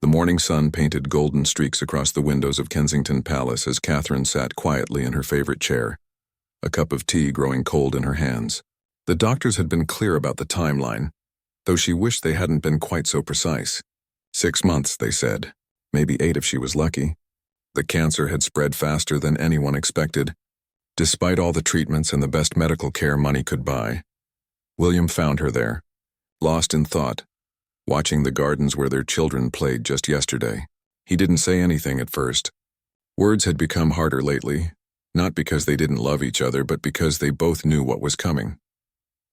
The morning sun painted golden streaks across the windows of Kensington Palace as Catherine sat quietly in her favorite chair, a cup of tea growing cold in her hands. The doctors had been clear about the timeline, though she wished they hadn't been quite so precise. 6 months, they said, maybe 8 if she was lucky. The cancer had spread faster than anyone expected, despite all the treatments and the best medical care money could buy. William found her there, lost in thought, watching the gardens where their children played just yesterday. He didn't say anything at first. Words had become harder lately, not because they didn't love each other, but because they both knew what was coming.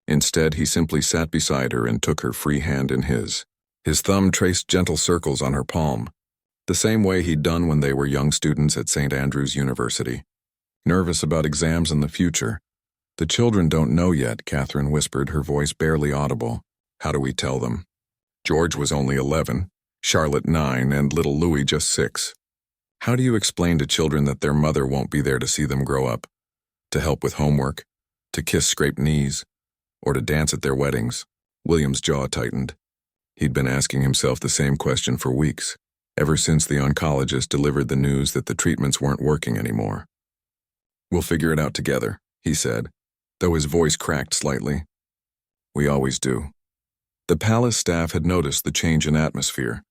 Instead, he simply sat beside her and took her free hand in his. His thumb traced gentle circles on her palm, the same way he'd done when they were young students at St. Andrews University. Nervous about exams in the future. "The children don't know yet," Catherine whispered, her voice barely audible. "How do we tell them?" George was only 11, Charlotte 9, and little Louis just 6. How do you explain to children that their mother won't be there to see them grow up, to help with homework, to kiss scraped knees, or to dance at their weddings? William's jaw tightened. He'd been asking himself the same question for weeks, ever since the oncologist delivered the news that the treatments weren't working anymore. "We'll figure it out together," he said, though his voice cracked slightly. "We always do." The palace staff had noticed the change in atmosphere.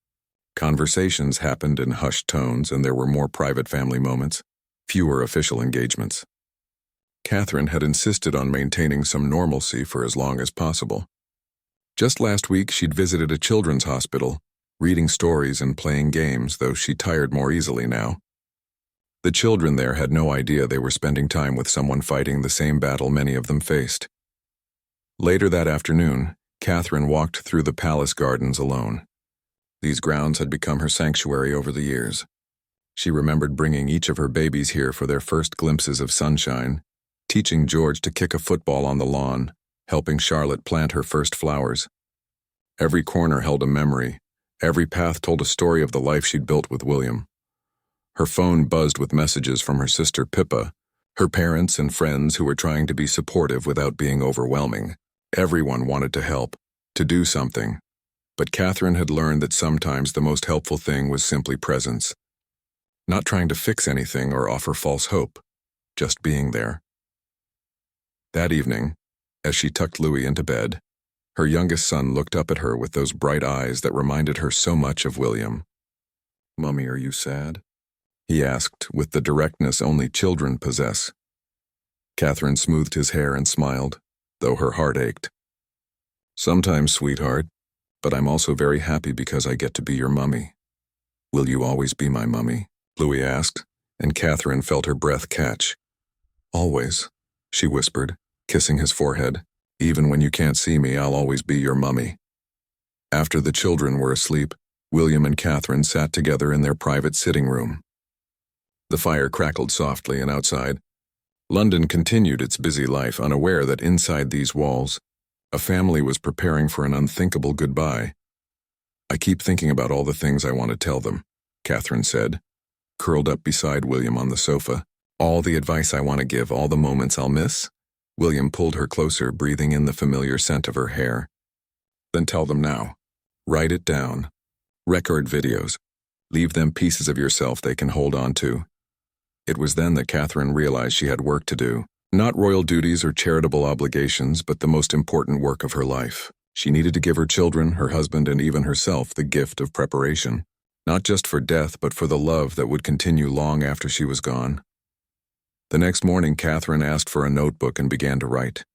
Conversations happened in hushed tones, and there were more private family moments, fewer official engagements. Catherine had insisted on maintaining some normalcy for as long as possible. Just last week, she'd visited a children's hospital, reading stories and playing games, though she tired more easily now. The children there had no idea they were spending time with someone fighting the same battle many of them faced. Later that afternoon, Catherine walked through the palace gardens alone. These grounds had become her sanctuary over the years. She remembered bringing each of her babies here for their first glimpses of sunshine, teaching George to kick a football on the lawn, helping Charlotte plant her first flowers. Every corner held a memory. Every path told a story of the life she'd built with William. Her phone buzzed with messages from her sister Pippa, her parents and friends who were trying to be supportive without being overwhelming. Everyone wanted to help, to do something. But Catherine had learned that sometimes the most helpful thing was simply presence. Not trying to fix anything or offer false hope, just being there. That evening, as she tucked Louis into bed, her youngest son looked up at her with those bright eyes that reminded her so much of William. "Mummy, are you sad?" he asked with the directness only children possess. Catherine smoothed his hair and smiled, though her heart ached. "Sometimes, sweetheart, but I'm also very happy because I get to be your mummy." "Will you always be my mummy?" Louis asked, and Catherine felt her breath catch. "Always," she whispered, kissing his forehead. "Even when you can't see me, I'll always be your mummy." After the children were asleep, William and Catherine sat together in their private sitting room. The fire crackled softly, and outside, London continued its busy life, unaware that inside these walls, a family was preparing for an unthinkable goodbye. "I keep thinking about all the things I want to tell them," Catherine said, curled up beside William on the sofa. "All the advice I want to give, all the moments I'll miss." William pulled her closer, breathing in the familiar scent of her hair. "Then tell them now. Write it down. Record videos. Leave them pieces of yourself they can hold on to." It was then that Catherine realized she had work to do. Not royal duties or charitable obligations, but the most important work of her life. She needed to give her children, her husband, and even herself the gift of preparation. Not just for death, but for the love that would continue long after she was gone. The next morning, Catherine asked for a notebook and began to write.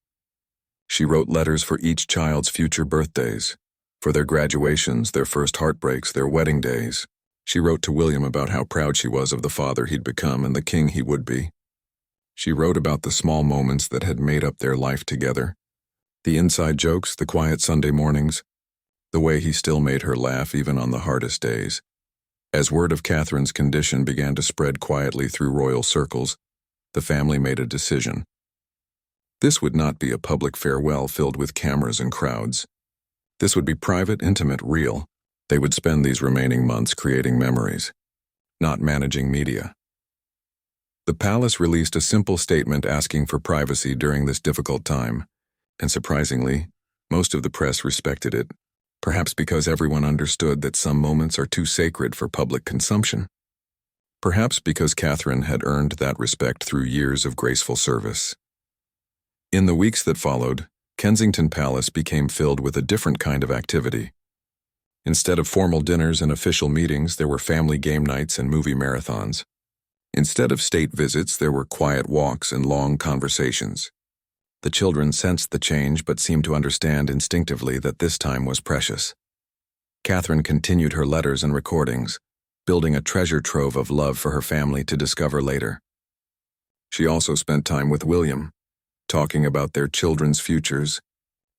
She wrote letters for each child's future birthdays, for their graduations, their first heartbreaks, their wedding days. She wrote to William about how proud she was of the father he'd become and the king he would be. She wrote about the small moments that had made up their life together. The inside jokes, the quiet Sunday mornings, the way he still made her laugh even on the hardest days. As word of Catherine's condition began to spread quietly through royal circles, the family made a decision. This would not be a public farewell filled with cameras and crowds. This would be private, intimate, real. They would spend these remaining months creating memories, not managing media. The palace released a simple statement asking for privacy during this difficult time, and surprisingly, most of the press respected it. Perhaps because everyone understood that some moments are too sacred for public consumption. Perhaps because Catherine had earned that respect through years of graceful service. In the weeks that followed, Kensington Palace became filled with a different kind of activity. Instead of formal dinners and official meetings, there were family game nights and movie marathons. Instead of state visits, there were quiet walks and long conversations. The children sensed the change but seemed to understand instinctively that this time was precious. Catherine continued her letters and recordings, building a treasure trove of love for her family to discover later. She also spent time with William, talking about their children's futures,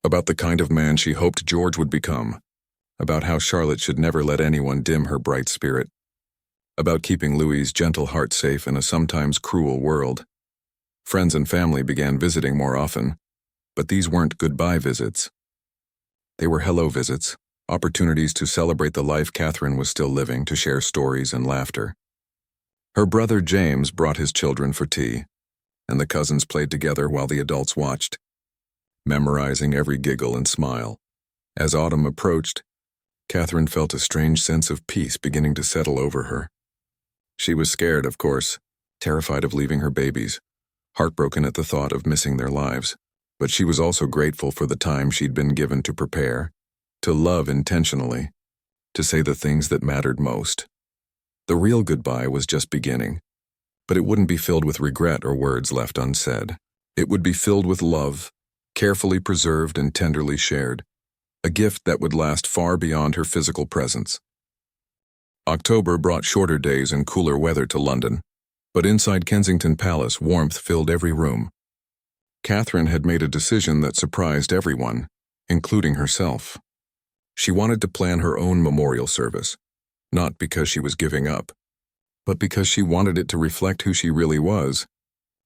about the kind of man she hoped George would become, about how Charlotte should never let anyone dim her bright spirit, about keeping Louis's gentle heart safe in a sometimes cruel world. Friends and family began visiting more often, but these weren't goodbye visits. They were hello visits, opportunities to celebrate the life Catherine was still living, to share stories and laughter. Her brother James brought his children for tea, and the cousins played together while the adults watched, memorizing every giggle and smile. As autumn approached, Catherine felt a strange sense of peace beginning to settle over her. She was scared, of course, terrified of leaving her babies, heartbroken at the thought of missing their lives, but she was also grateful for the time she'd been given to prepare, to love intentionally, to say the things that mattered most. The real goodbye was just beginning, but it wouldn't be filled with regret or words left unsaid. It would be filled with love, carefully preserved and tenderly shared, a gift that would last far beyond her physical presence. October brought shorter days and cooler weather to London, but inside Kensington Palace, warmth filled every room. Catherine had made a decision that surprised everyone, including herself. She wanted to plan her own memorial service, not because she was giving up, but because she wanted it to reflect who she really was,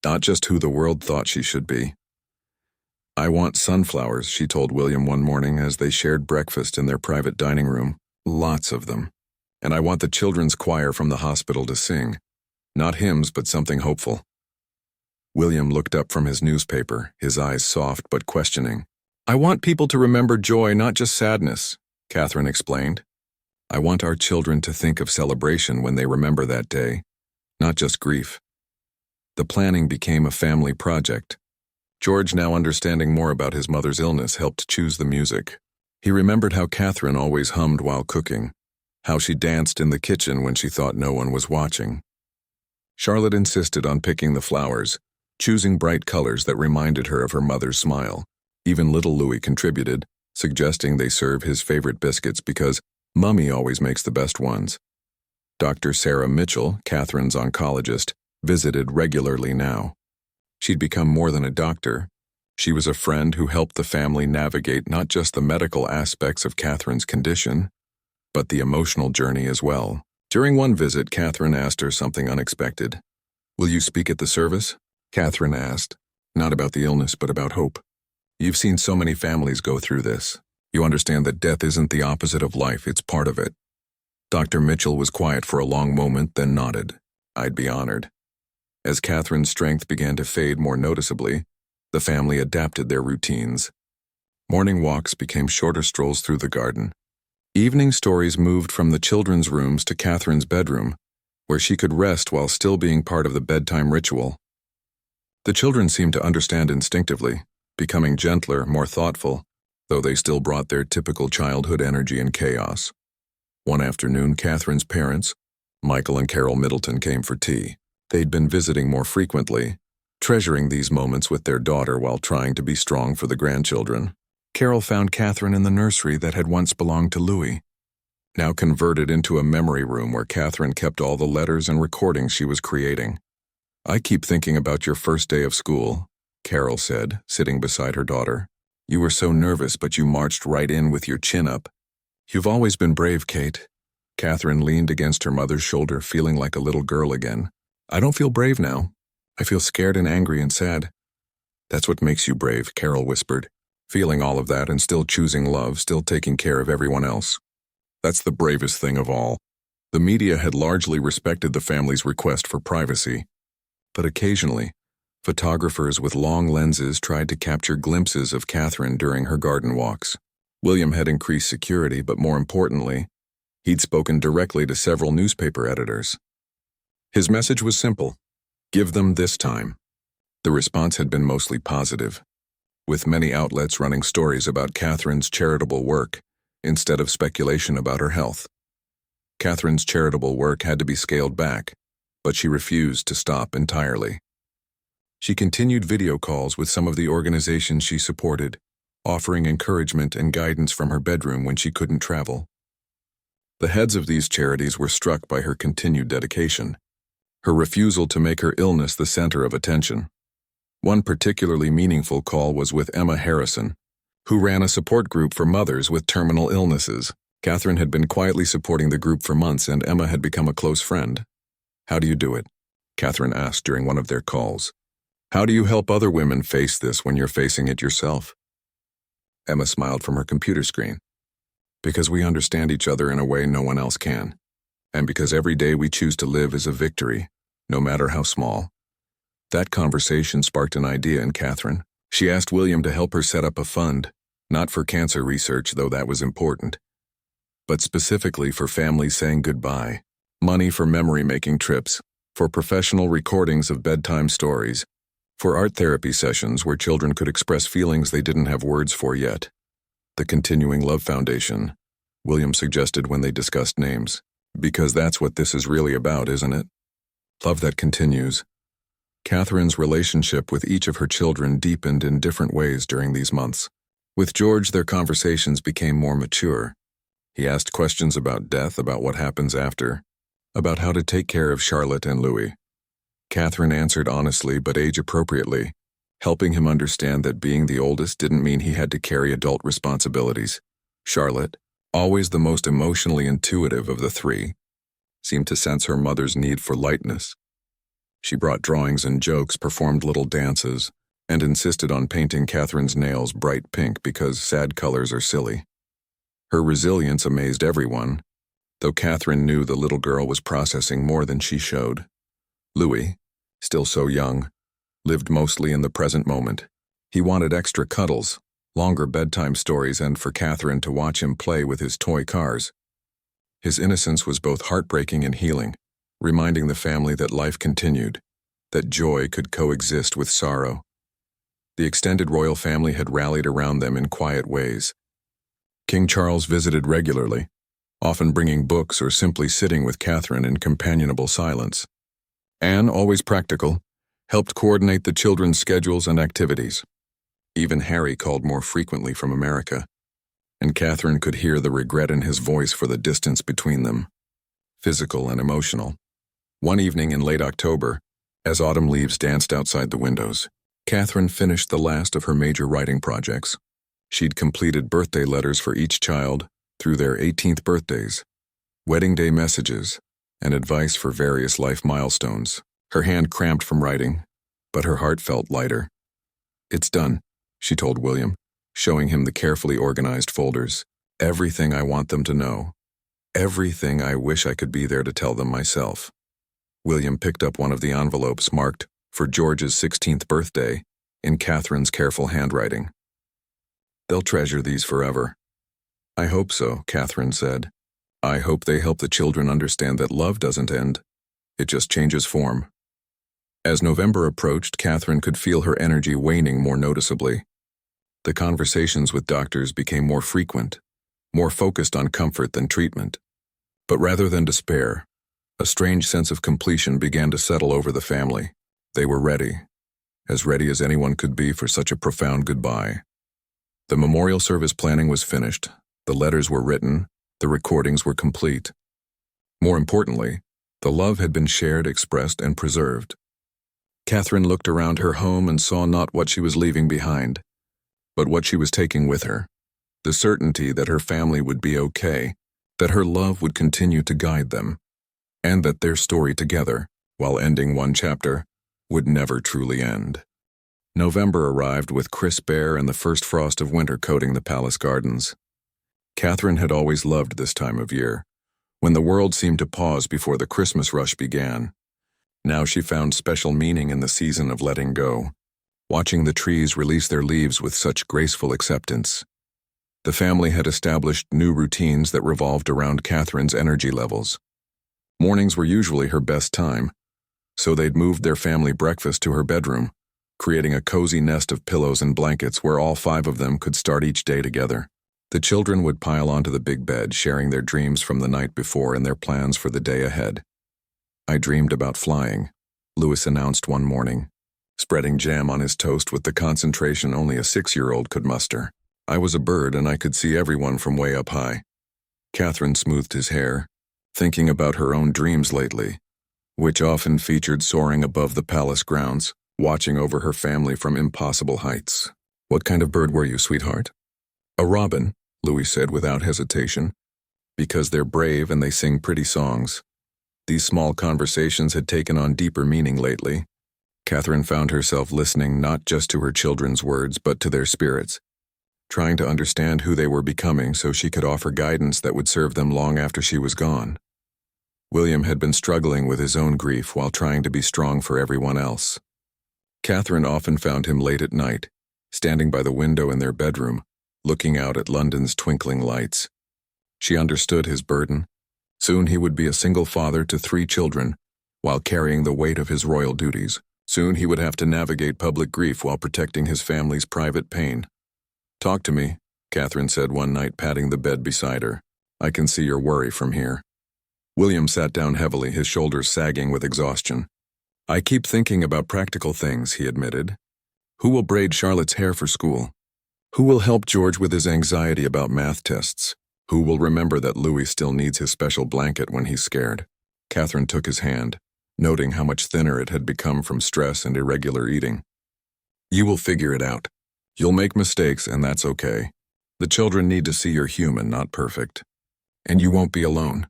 not just who the world thought she should be. "I want sunflowers," she told William one morning as they shared breakfast in their private dining room. "Lots of them. And I want the children's choir from the hospital to sing. Not hymns, but something hopeful." William looked up from his newspaper, his eyes soft but questioning. "I want people to remember joy, not just sadness," Catherine explained. "I want our children to think of celebration when they remember that day, not just grief." The planning became a family project. George, now understanding more about his mother's illness, helped choose the music. He remembered how Catherine always hummed while cooking, how she danced in the kitchen when she thought no one was watching. Charlotte insisted on picking the flowers, choosing bright colors that reminded her of her mother's smile. Even little Louis contributed, suggesting they serve his favorite biscuits because Mummy always makes the best ones. Dr. Sarah Mitchell, Catherine's oncologist, visited regularly now. She'd become more than a doctor. She was a friend who helped the family navigate not just the medical aspects of Catherine's condition, but the emotional journey as well. During one visit, Catherine asked her something unexpected. "Will you speak at the service?" Catherine asked, not about the illness, but about hope. "You've seen so many families go through this. You understand that death isn't the opposite of life, it's part of it." Dr. Mitchell was quiet for a long moment, then nodded. "I'd be honored." As Catherine's strength began to fade more noticeably, the family adapted their routines. Morning walks became shorter strolls through the garden. Evening stories moved from the children's rooms to Catherine's bedroom, where she could rest while still being part of the bedtime ritual. The children seemed to understand instinctively, becoming gentler, more thoughtful, though they still brought their typical childhood energy and chaos. One afternoon, Catherine's parents, Michael and Carol Middleton, came for tea. They'd been visiting more frequently, treasuring these moments with their daughter while trying to be strong for the grandchildren. Carol found Catherine in the nursery that had once belonged to Louis, now converted into a memory room where Catherine kept all the letters and recordings she was creating. "I keep thinking about your first day of school," Carol said, sitting beside her daughter. "You were so nervous, but you marched right in with your chin up. You've always been brave, Kate." Catherine leaned against her mother's shoulder, feeling like a little girl again. "I don't feel brave now. I feel scared and angry and sad." "That's what makes you brave," Carol whispered. "Feeling all of that and still choosing love, still taking care of everyone else. That's the bravest thing of all." The media had largely respected the family's request for privacy, but occasionally, photographers with long lenses tried to capture glimpses of Catherine during her garden walks. William had increased security, but more importantly, he'd spoken directly to several newspaper editors. His message was simple: give them this time. The response had been mostly positive, with many outlets running stories about Catherine's charitable work instead of speculation about her health. Catherine's charitable work had to be scaled back, but she refused to stop entirely. She continued video calls with some of the organizations she supported, offering encouragement and guidance from her bedroom when she couldn't travel. The heads of these charities were struck by her continued dedication, her refusal to make her illness the center of attention. One particularly meaningful call was with Emma Harrison, who ran a support group for mothers with terminal illnesses. Catherine had been quietly supporting the group for months, and Emma had become a close friend. "How do you do it?" Catherine asked during one of their calls. "How do you help other women face this when you're facing it yourself?" Emma smiled from her computer screen. "Because we understand each other in a way no one else can. And because every day we choose to live is a victory, no matter how small." That conversation sparked an idea in Catherine. She asked William to help her set up a fund, not for cancer research, though that was important, but specifically for families saying goodbye. Money for memory-making trips, for professional recordings of bedtime stories, for art therapy sessions where children could express feelings they didn't have words for yet. The Continuing Love Foundation, William suggested when they discussed names. Because that's what this is really about, isn't it? Love that continues. Catherine's relationship with each of her children deepened in different ways during these months. With George, their conversations became more mature. He asked questions about death, about what happens after, about how to take care of Charlotte and Louis. Catherine answered honestly but age-appropriately, helping him understand that being the oldest didn't mean he had to carry adult responsibilities. Charlotte, always the most emotionally intuitive of the three, seemed to sense her mother's need for lightness. She brought drawings and jokes, performed little dances, and insisted on painting Catherine's nails bright pink because sad colors are silly. Her resilience amazed everyone, though Catherine knew the little girl was processing more than she showed. Louis, still so young, lived mostly in the present moment. He wanted extra cuddles, longer bedtime stories, and for Catherine to watch him play with his toy cars. His innocence was both heartbreaking and healing, reminding the family that life continued, that joy could coexist with sorrow. The extended royal family had rallied around them in quiet ways. King Charles visited regularly, often bringing books or simply sitting with Catherine in companionable silence. Anne, always practical, helped coordinate the children's schedules and activities. Even Harry called more frequently from America, and Catherine could hear the regret in his voice for the distance between them, physical and emotional. One evening in late October, as autumn leaves danced outside the windows, Catherine finished the last of her major writing projects. She'd completed birthday letters for each child through their 18th birthdays, wedding day messages, and advice for various life milestones. Her hand cramped from writing, but her heart felt lighter. "It's done," she told William, showing him the carefully organized folders. "Everything I want them to know. Everything I wish I could be there to tell them myself." William picked up one of the envelopes marked for George's 16th birthday in Catherine's careful handwriting. "They'll treasure these forever." "I hope so," Catherine said. "I hope they help the children understand that love doesn't end. It just changes form." As November approached, Catherine could feel her energy waning more noticeably. The conversations with doctors became more frequent, more focused on comfort than treatment. But rather than despair, a strange sense of completion began to settle over the family. They were ready as anyone could be for such a profound goodbye. The memorial service planning was finished, the letters were written, the recordings were complete. More importantly, the love had been shared, expressed, and preserved. Catherine looked around her home and saw not what she was leaving behind, but what she was taking with her. The certainty that her family would be okay, that her love would continue to guide them, and that their story together, while ending one chapter, would never truly end. November arrived with crisp air and the first frost of winter coating the palace gardens. Catherine had always loved this time of year, when the world seemed to pause before the Christmas rush began. Now she found special meaning in the season of letting go, watching the trees release their leaves with such graceful acceptance. The family had established new routines that revolved around Catherine's energy levels. Mornings were usually her best time, so they'd moved their family breakfast to her bedroom, creating a cozy nest of pillows and blankets where all 5 of them could start each day together. The children would pile onto the big bed, sharing their dreams from the night before and their plans for the day ahead. "I dreamed about flying," Louis announced one morning, spreading jam on his toast with the concentration only a 6-year-old could muster. "I was a bird and I could see everyone from way up high." Catherine smoothed his hair, thinking about her own dreams lately, which often featured soaring above the palace grounds, watching over her family from impossible heights. "What kind of bird were you, sweetheart?" "A robin," Louis said without hesitation, "because they're brave and they sing pretty songs." These small conversations had taken on deeper meaning lately. Catherine found herself listening not just to her children's words but to their spirits, trying to understand who they were becoming so she could offer guidance that would serve them long after she was gone. William had been struggling with his own grief while trying to be strong for everyone else. Catherine often found him late at night, standing by the window in their bedroom, looking out at London's twinkling lights. She understood his burden. Soon he would be a single father to 3 children, while carrying the weight of his royal duties. Soon he would have to navigate public grief while protecting his family's private pain. "Talk to me," Catherine said one night, patting the bed beside her. "I can see your worry from here." William sat down heavily, his shoulders sagging with exhaustion. "I keep thinking about practical things," he admitted. "Who will braid Charlotte's hair for school? Who will help George with his anxiety about math tests? Who will remember that Louis still needs his special blanket when he's scared?" Catherine took his hand, noting how much thinner it had become from stress and irregular eating. "You will figure it out. You'll make mistakes, and that's okay. The children need to see you're human, not perfect. And you won't be alone.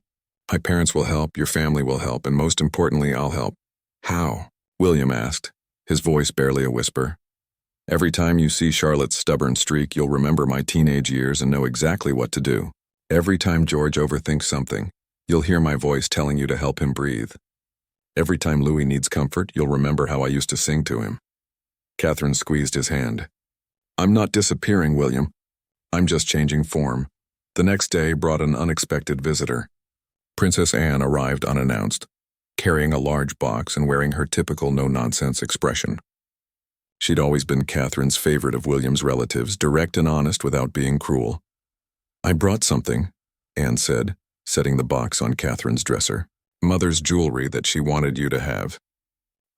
My parents will help, your family will help, and most importantly, I'll help." "How?" William asked, his voice barely a whisper. "Every time you see Charlotte's stubborn streak, you'll remember my teenage years and know exactly what to do. Every time George overthinks something, you'll hear my voice telling you to help him breathe. Every time Louis needs comfort, you'll remember how I used to sing to him." Catherine squeezed his hand. "I'm not disappearing, William. I'm just changing form." The next day brought an unexpected visitor. Princess Anne arrived unannounced, carrying a large box and wearing her typical no-nonsense expression. She'd always been Catherine's favorite of William's relatives, direct and honest without being cruel. "I brought something," Anne said, setting the box on Catherine's dresser. "Mother's jewelry that she wanted you to have.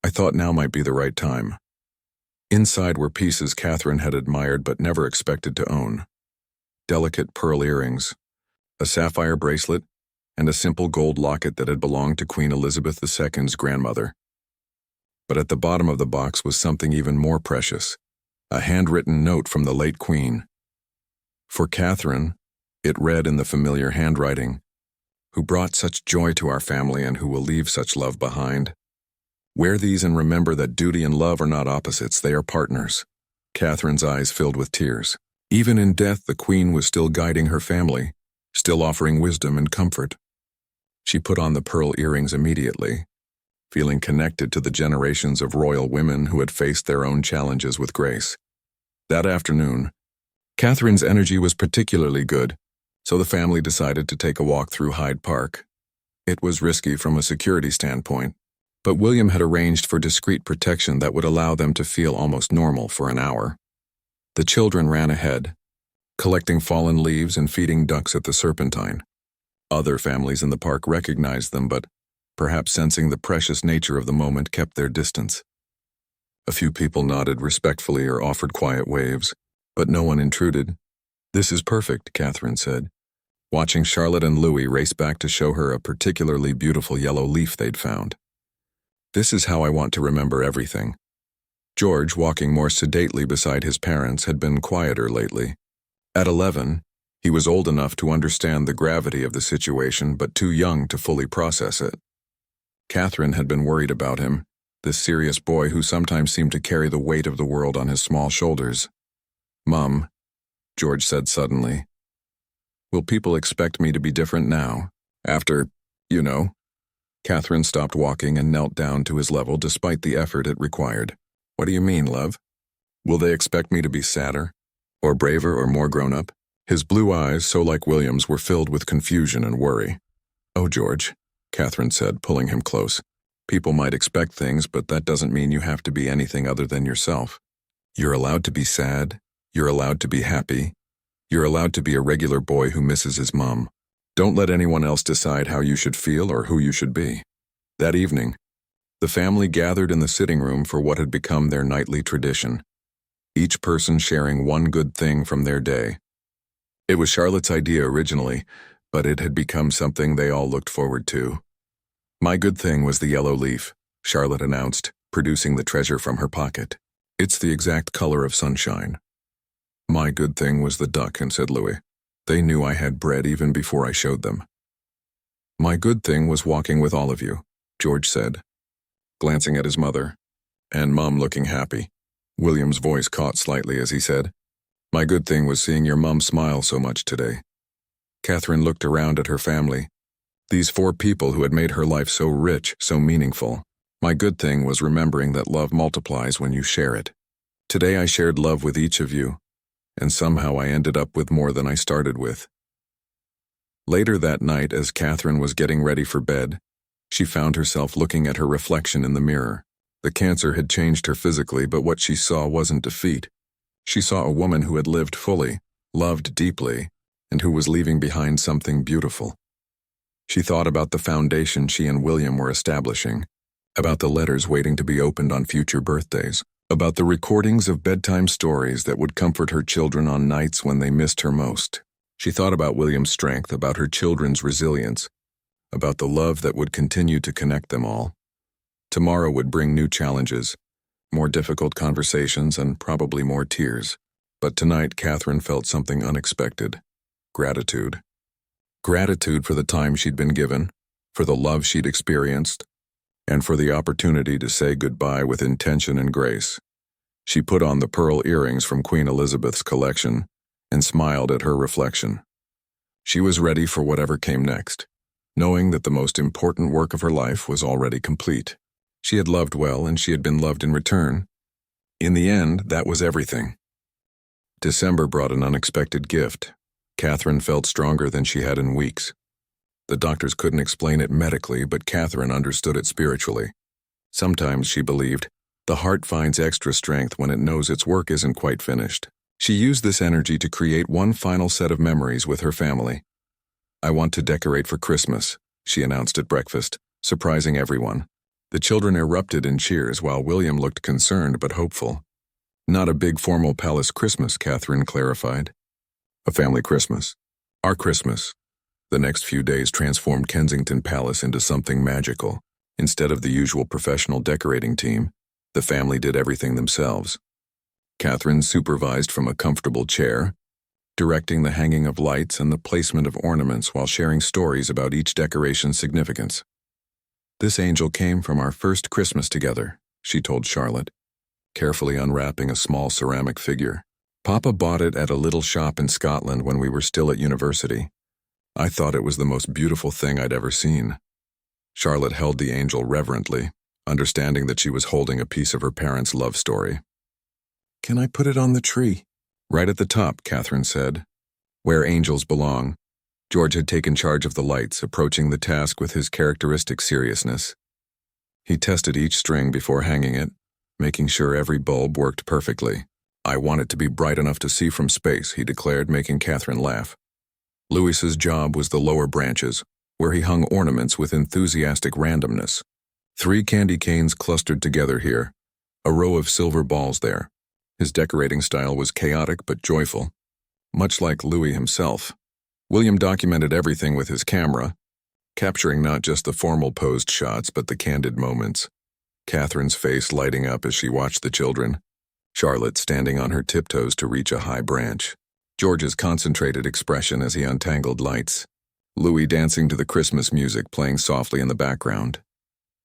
I thought now might be the right time." Inside were pieces Catherine had admired but never expected to own. Delicate pearl earrings, a sapphire bracelet, and a simple gold locket that had belonged to Queen Elizabeth II's grandmother. But at the bottom of the box was something even more precious, a handwritten note from the late Queen. For Catherine, it read in the familiar handwriting, "Who brought such joy to our family and who will leave such love behind. Wear these and remember that duty and love are not opposites, they are partners." Catherine's eyes filled with tears. Even in death, the Queen was still guiding her family, still offering wisdom and comfort. She put on the pearl earrings immediately, feeling connected to the generations of royal women who had faced their own challenges with grace. That afternoon, Catherine's energy was particularly good, so the family decided to take a walk through Hyde Park. It was risky from a security standpoint, but William had arranged for discreet protection that would allow them to feel almost normal for an hour. The children ran ahead, collecting fallen leaves and feeding ducks at the Serpentine. Other families in the park recognized them, but, perhaps sensing the precious nature of the moment, kept their distance. A few people nodded respectfully or offered quiet waves, but no one intruded. "This is perfect," Catherine said, watching Charlotte and Louis race back to show her a particularly beautiful yellow leaf they'd found. "This is how I want to remember everything." George, walking more sedately beside his parents, had been quieter lately. At 11, he was old enough to understand the gravity of the situation, but too young to fully process it. Catherine had been worried about him, this serious boy who sometimes seemed to carry the weight of the world on his small shoulders. "Mom," George said suddenly, "will people expect me to be different now, after, you know?" Catherine stopped walking and knelt down to his level despite the effort it required. "What do you mean, love? Will they expect me to be sadder, or braver, or more grown up?" His blue eyes, so like William's, were filled with confusion and worry. "Oh, George," Catherine said, pulling him close. "People might expect things, but that doesn't mean you have to be anything other than yourself. You're allowed to be sad. You're allowed to be happy. You're allowed to be a regular boy who misses his mom. Don't let anyone else decide how you should feel or who you should be." That evening, the family gathered in the sitting room for what had become their nightly tradition, each person sharing one good thing from their day. It was Charlotte's idea originally, but it had become something they all looked forward to. "My good thing was the yellow leaf," Charlotte announced, producing the treasure from her pocket. "It's the exact color of sunshine." "My good thing was the duck," said Louis. "They knew I had bread even before I showed them." "My good thing was walking with all of you," George said, glancing at his mother, and Mom looking happy. William's voice caught slightly as he said, "My good thing was seeing your mom smile so much today." Catherine looked around at her family, these 4 people who had made her life so rich, so meaningful. "My good thing was remembering that love multiplies when you share it. Today I shared love with each of you, and somehow I ended up with more than I started with." Later that night, as Catherine was getting ready for bed, she found herself looking at her reflection in the mirror. The cancer had changed her physically, but what she saw wasn't defeat. She saw a woman who had lived fully, loved deeply, and who was leaving behind something beautiful. She thought about the foundation she and William were establishing, about the letters waiting to be opened on future birthdays, about the recordings of bedtime stories that would comfort her children on nights when they missed her most. She thought about William's strength, about her children's resilience, about the love that would continue to connect them all. Tomorrow would bring new challenges, more difficult conversations, and probably more tears. But tonight, Catherine felt something unexpected: gratitude. Gratitude for the time she'd been given, for the love she'd experienced, and for the opportunity to say goodbye with intention and grace. She put on the pearl earrings from Queen Elizabeth's collection and smiled at her reflection. She was ready for whatever came next, knowing that the most important work of her life was already complete. She had loved well, and she had been loved in return. In the end, that was everything. December brought an unexpected gift. Catherine felt stronger than she had in weeks. The doctors couldn't explain it medically, but Catherine understood it spiritually. Sometimes, she believed, the heart finds extra strength when it knows its work isn't quite finished. She used this energy to create one final set of memories with her family. "I want to decorate for Christmas," she announced at breakfast, surprising everyone. The children erupted in cheers while William looked concerned but hopeful. "Not a big formal palace Christmas," Catherine clarified. "A family Christmas. Our Christmas." The next few days transformed Kensington Palace into something magical. Instead of the usual professional decorating team, the family did everything themselves. Catherine supervised from a comfortable chair, directing the hanging of lights and the placement of ornaments while sharing stories about each decoration's significance. "This angel came from our first Christmas together," she told Charlotte, carefully unwrapping a small ceramic figure. "Papa bought it at a little shop in Scotland when we were still at university. I thought it was the most beautiful thing I'd ever seen." Charlotte held the angel reverently, understanding that she was holding a piece of her parents' love story. "Can I put it on the tree?" "Right at the top," Catherine said. "Where angels belong." George had taken charge of the lights, approaching the task with his characteristic seriousness. He tested each string before hanging it, making sure every bulb worked perfectly. "I want it to be bright enough to see from space," he declared, making Catherine laugh. Louis's job was the lower branches, where he hung ornaments with enthusiastic randomness. 3 candy canes clustered together here, a row of silver balls there. His decorating style was chaotic but joyful, much like Louis himself. William documented everything with his camera, capturing not just the formal posed shots but the candid moments. Catherine's face lighting up as she watched the children, Charlotte standing on her tiptoes to reach a high branch, George's concentrated expression as he untangled lights, Louis dancing to the Christmas music playing softly in the background.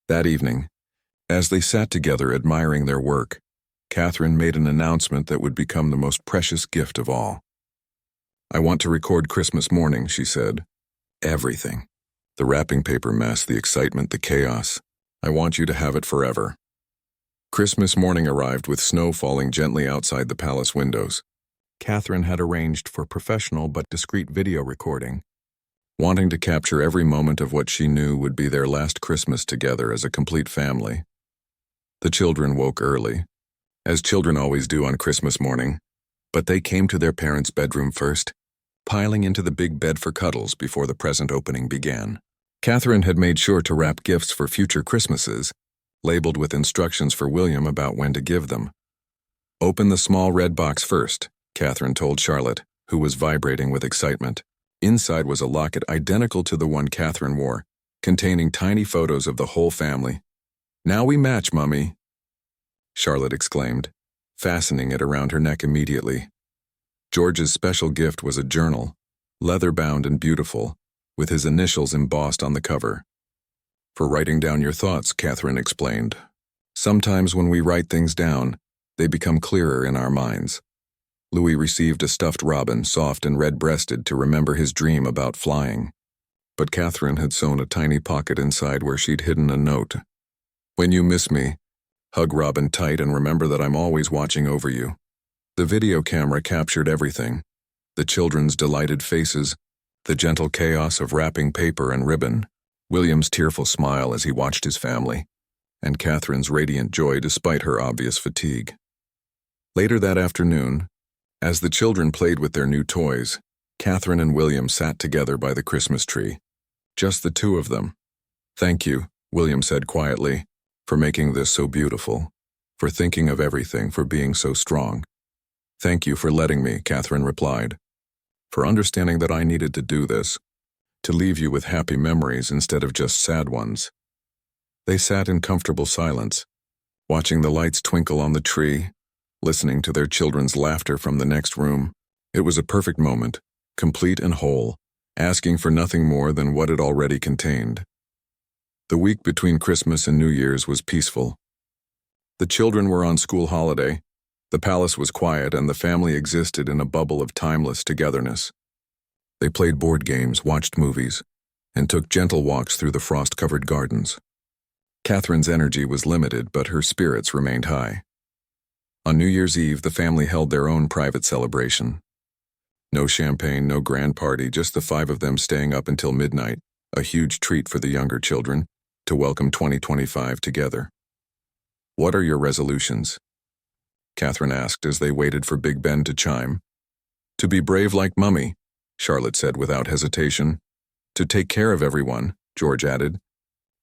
That evening, as they sat together admiring their work, Catherine made an announcement that would become the most precious gift of all. "I want to record Christmas morning," she said. "Everything. The wrapping paper mess, the excitement, the chaos. I want you to have it forever." Christmas morning arrived with snow falling gently outside the palace windows. Catherine had arranged for professional but discreet video recording, wanting to capture every moment of what she knew would be their last Christmas together as a complete family. The children woke early, as children always do on Christmas morning, but they came to their parents' bedroom first, piling into the big bed for cuddles before the present opening began. Catherine had made sure to wrap gifts for future Christmases, labeled with instructions for William about when to give them. "Open the small red box first," Catherine told Charlotte, who was vibrating with excitement. Inside was a locket identical to the one Catherine wore, containing tiny photos of the whole family. "Now we match, Mummy," Charlotte exclaimed, fastening it around her neck immediately. George's special gift was a journal, leather-bound and beautiful, with his initials embossed on the cover. "For writing down your thoughts," Catherine explained. "Sometimes when we write things down, they become clearer in our minds." Louis received a stuffed robin, soft and red-breasted, to remember his dream about flying. But Catherine had sewn a tiny pocket inside where she'd hidden a note. "When you miss me, hug Robin tight and remember that I'm always watching over you." The video camera captured everything: the children's delighted faces, the gentle chaos of wrapping paper and ribbon, William's tearful smile as he watched his family, and Catherine's radiant joy despite her obvious fatigue. Later that afternoon, as the children played with their new toys, Catherine and William sat together by the Christmas tree. Just the two of them. "Thank you," William said quietly, "for making this so beautiful, for thinking of everything, for being so strong." "Thank you for letting me," Catherine replied, "for understanding that I needed to do this, to leave you with happy memories instead of just sad ones." They sat in comfortable silence, watching the lights twinkle on the tree, listening to their children's laughter from the next room. It was a perfect moment, complete and whole, asking for nothing more than what it already contained. The week between Christmas and New Year's was peaceful. The children were on school holiday, the palace was quiet, and the family existed in a bubble of timeless togetherness. They played board games, watched movies, and took gentle walks through the frost-covered gardens. Catherine's energy was limited, but her spirits remained high. On New Year's Eve, the family held their own private celebration. No champagne, no grand party, just the five of them staying up until midnight, a huge treat for the younger children, to welcome 2025 together. "What are your resolutions?" Catherine asked as they waited for Big Ben to chime. "To be brave like Mummy," Charlotte said without hesitation. "To take care of everyone," George added,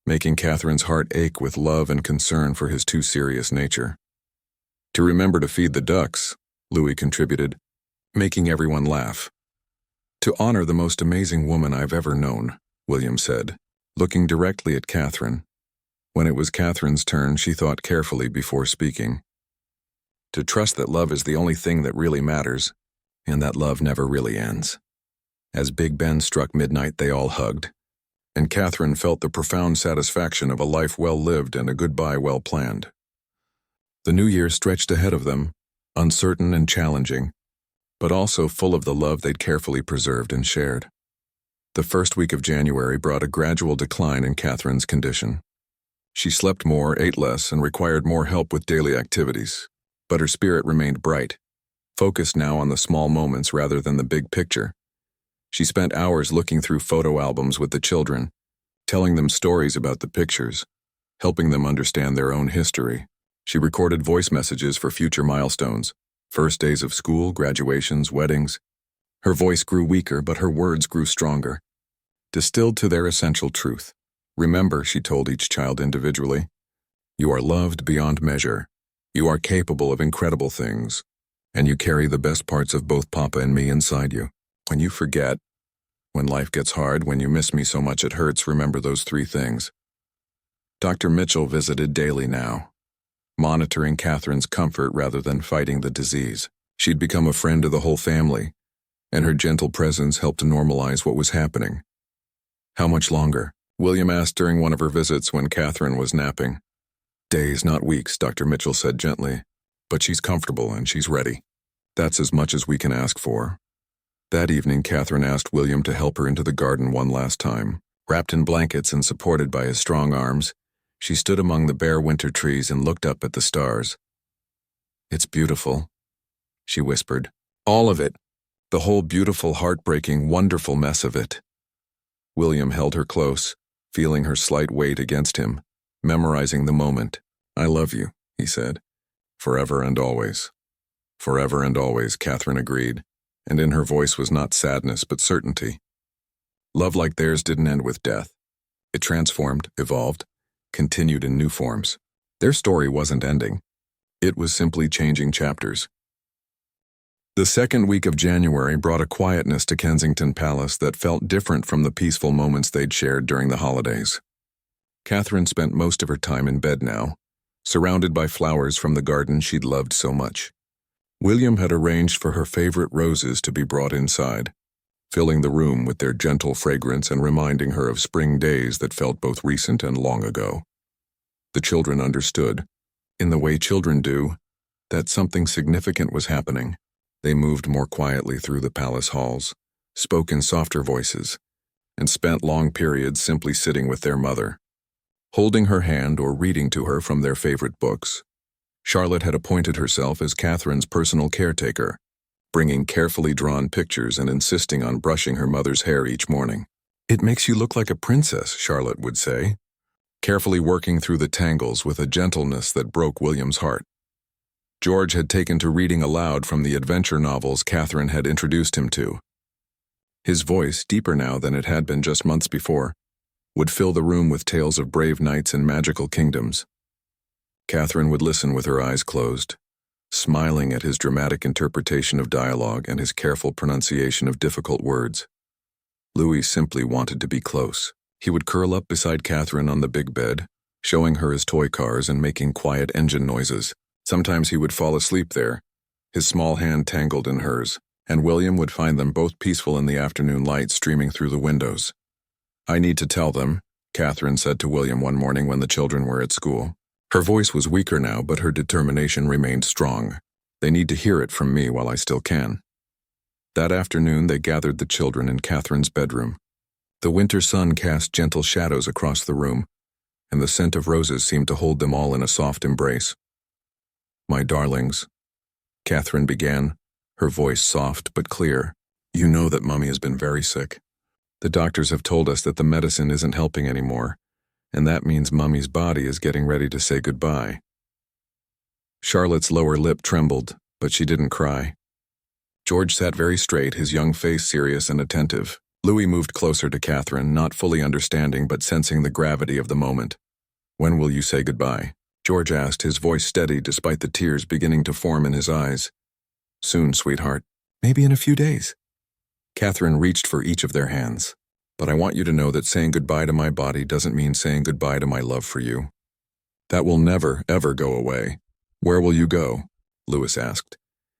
making Catherine's heart ache with love and concern for his too serious nature. "To remember to feed the ducks," Louis contributed, making everyone laugh. "To honor the most amazing woman I've ever known," William said, looking directly at Catherine. When it was Catherine's turn, she thought carefully before speaking. "To trust that love is the only thing that really matters, and that love never really ends." As Big Ben struck midnight, they all hugged, and Catherine felt the profound satisfaction of a life well lived and a goodbye well planned. The new year stretched ahead of them, uncertain and challenging, but also full of the love they'd carefully preserved and shared. The first week of January brought a gradual decline in Catherine's condition. She slept more, ate less, and required more help with daily activities, but her spirit remained bright, focused now on the small moments rather than the big picture. She spent hours looking through photo albums with the children, telling them stories about the pictures, helping them understand their own history. She recorded voice messages for future milestones, first days of school, graduations, weddings. Her voice grew weaker, but her words grew stronger, distilled to their essential truth. "Remember," she told each child individually, "you are loved beyond measure. You are capable of incredible things, and you carry the best parts of both Papa and me inside you. When you forget, when life gets hard, when you miss me so much it hurts, remember those three things." Dr. Mitchell visited daily now, monitoring Catherine's comfort rather than fighting the disease. She'd become a friend to the whole family, and her gentle presence helped to normalize what was happening. "How much longer?" William asked during one of her visits when Catherine was napping. "Days, not weeks," Dr. Mitchell said gently, "but she's comfortable and she's ready. That's as much as we can ask for." That evening, Catherine asked William to help her into the garden one last time. Wrapped in blankets and supported by his strong arms, she stood among the bare winter trees and looked up at the stars. "It's beautiful," she whispered, All of it. The whole beautiful, heartbreaking, wonderful mess of it. William held her close, feeling her slight weight against him, memorizing the moment. I love you, he said. Forever and always. Forever and always, Catherine agreed, and in her voice was not sadness but certainty. Love like theirs didn't end with death. It transformed, evolved, continued in new forms. Their story wasn't ending. It was simply changing chapters. The second week of January brought a quietness to Kensington Palace that felt different from the peaceful moments they'd shared during the holidays. Catherine spent most of her time in bed now, surrounded by flowers from the garden she'd loved so much. William had arranged for her favorite roses to be brought inside, filling the room with their gentle fragrance and reminding her of spring days that felt both recent and long ago. The children understood, in the way children do, that something significant was happening. They moved more quietly through the palace halls, spoke in softer voices, and spent long periods simply sitting with their mother, holding her hand or reading to her from their favorite books. Charlotte had appointed herself as Catherine's personal caretaker, bringing carefully drawn pictures and insisting on brushing her mother's hair each morning. It makes you look like a princess, Charlotte would say, carefully working through the tangles with a gentleness that broke William's heart. George had taken to reading aloud from the adventure novels Catherine had introduced him to. His voice, deeper now than it had been just months before, would fill the room with tales of brave knights and magical kingdoms. Catherine would listen with her eyes closed, smiling at his dramatic interpretation of dialogue and his careful pronunciation of difficult words. Louis simply wanted to be close. He would curl up beside Catherine on the big bed, showing her his toy cars and making quiet engine noises. Sometimes he would fall asleep there, his small hand tangled in hers, and William would find them both peaceful in the afternoon light streaming through the windows. I need to tell them, Catherine said to William one morning when the children were at school. Her voice was weaker now, but her determination remained strong. They need to hear it from me while I still can. That afternoon they gathered the children in Catherine's bedroom. The winter sun cast gentle shadows across the room, and the scent of roses seemed to hold them all in a soft embrace. My darlings, Catherine began, her voice soft but clear. You know that Mummy has been very sick. The doctors have told us that the medicine isn't helping anymore, and that means Mummy's body is getting ready to say goodbye. Charlotte's lower lip trembled, but she didn't cry. George sat very straight, his young face serious and attentive. Louis moved closer to Catherine, not fully understanding but sensing the gravity of the moment. When will you say goodbye? George asked, his voice steady despite the tears beginning to form in his eyes. Soon, sweetheart. Maybe in a few days. Catherine reached for each of their hands. But I want you to know that saying goodbye to my body doesn't mean saying goodbye to my love for you. That will never, ever go away. Where will you go? Louis asked,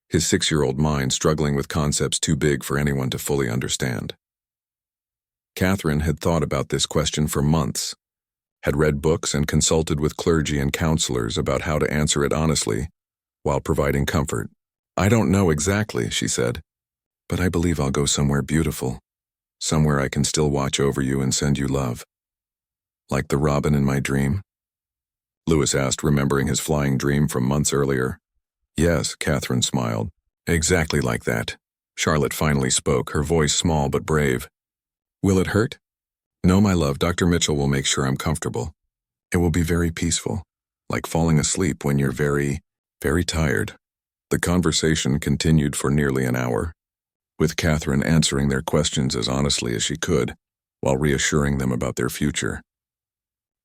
his 6-year-old mind struggling with concepts too big for anyone to fully understand. Catherine had thought about this question for months, had read books and consulted with clergy and counselors about how to answer it honestly, while providing comfort. I don't know exactly, she said, but I believe I'll go somewhere beautiful, somewhere I can still watch over you and send you love. Like the robin in my dream? Louis asked, remembering his flying dream from months earlier. Yes, Catherine smiled. Exactly like that. Charlotte finally spoke, her voice small but brave. Will it hurt? No, my love, Dr. Mitchell will make sure I'm comfortable. It will be very peaceful, like falling asleep when you're very, very tired. The conversation continued for nearly an hour, with Catherine answering their questions as honestly as she could, while reassuring them about their future.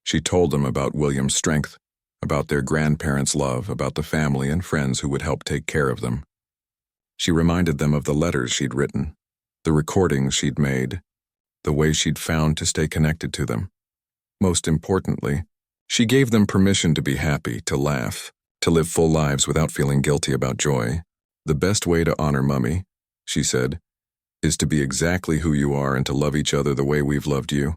She told them about William's strength, about their grandparents' love, about the family and friends who would help take care of them. She reminded them of the letters she'd written, the recordings she'd made, the way she'd found to stay connected to them. Most importantly, she gave them permission to be happy, to laugh, to live full lives without feeling guilty about joy. The best way to honor Mummy, she said, is to be exactly who you are and to love each other the way we've loved you.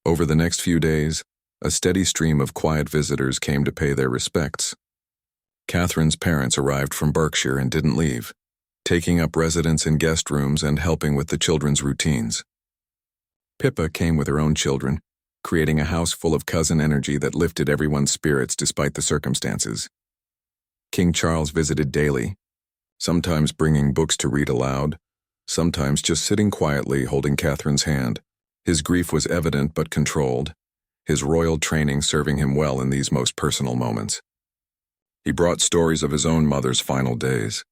Over the next few days, a steady stream of quiet visitors came to pay their respects. Catherine's parents arrived from Berkshire and didn't leave, taking up residence in guest rooms and helping with the children's routines. Pippa came with her own children, creating a house full of cousin energy that lifted everyone's spirits despite the circumstances. King Charles visited daily, sometimes bringing books to read aloud, sometimes just sitting quietly holding Catherine's hand. His grief was evident but controlled, his royal training serving him well in these most personal moments. He brought stories of his own mother's final days,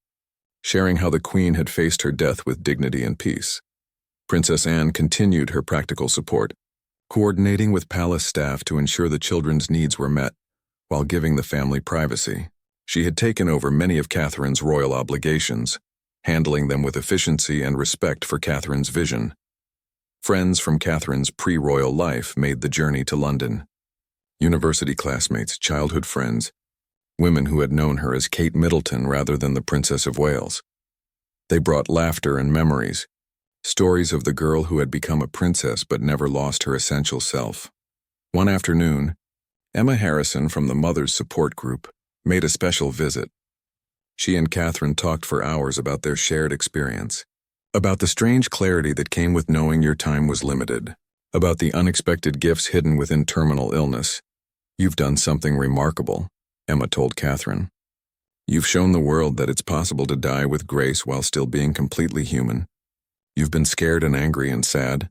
sharing how the Queen had faced her death with dignity and peace. Princess Anne continued her practical support, coordinating with palace staff to ensure the children's needs were met while giving the family privacy. She had taken over many of Catherine's royal obligations, handling them with efficiency and respect for Catherine's vision. Friends from Catherine's pre-royal life made the journey to London. University classmates, childhood friends, women who had known her as Kate Middleton rather than the Princess of Wales. They brought laughter and memories, stories of the girl who had become a princess but never lost her essential self. One afternoon, Emma Harrison from the Mothers Support Group made a special visit. She and Catherine talked for hours about their shared experience, about the strange clarity that came with knowing your time was limited, about the unexpected gifts hidden within terminal illness. "You've done something remarkable," Emma told Catherine. "You've shown the world that it's possible to die with grace while still being completely human. You've been scared and angry and sad,